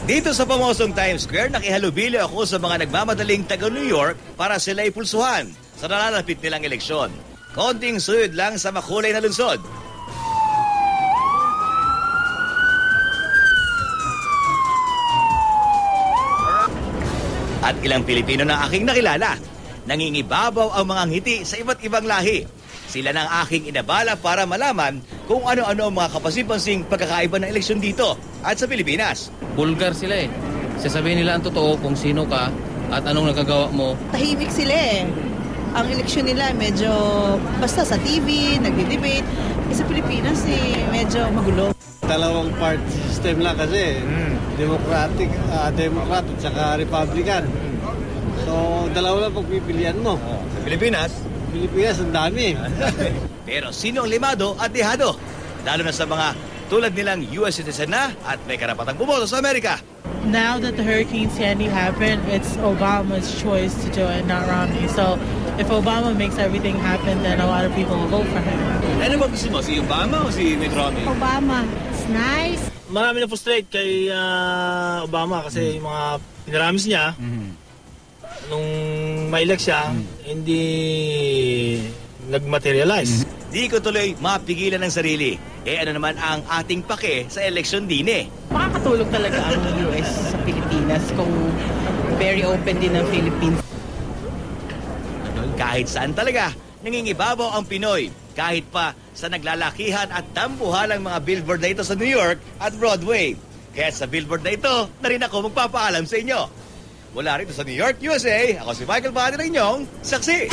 Dito sa pamosong Times Square, nakihalubilo ako sa mga nagmamadaling taga New York para sila ipulsuhan sa nalalapit nilang eleksyon. Konting suyod lang sa makulay na lungsod. At ilang Pilipino na aking nakilala. Nangingibabaw ang mga ngiti sa iba't ibang lahi. Sila nang aking inabala para malaman kung ano-ano ang mga kapasipansing pagkakaiba ng eleksyon dito at sa Pilipinas. Bulgar sila eh. Sasabihin nila ang totoo kung sino ka at anong nagagawa mo. Tahimik sila eh. Ang eleksyon nila medyo basta sa TV, nagdi-debate. Sa Pilipinas eh, medyo magulo. Dalawang party system lang kasi. Democrat at saka Republican. So, dalawa lang pagpipilian mo. Sa Pilipinas? Pilipinas, ang dami. Pero sino ang limado at dehado? Lalo na sa mga tulad nilang US citizen na at may karapatang bumoto sa Amerika. Now that the Hurricane Sandy happened, it's Obama's choice to do it, not Romney. So if Obama makes everything happen, then a lot of people will vote for him. Ano ba gusto mo? Si Obama o si Mitt Romney? Obama. It's nice. Marami na frustrate kay Obama kasi yung mga pinaramis niya nung ma-elect siya, hindi nag-materialize. Di ko tuloy mapigilan ng sarili. Ano naman ang ating pake sa eleksyon din eh? Makakatulog talaga ang US sa Pilipinas kung very open din ang Philippines. Kahit saan talaga, nangingibabaw ang Pinoy. Kahit pa sa naglalakihan at tambuhalang mga billboard na ito sa New York at Broadway. Kaya sa billboard na ito, na rin ako magpapaalam sa inyo. Mula rito sa New York, USA, ako si Michael Badi ng inyong saksi.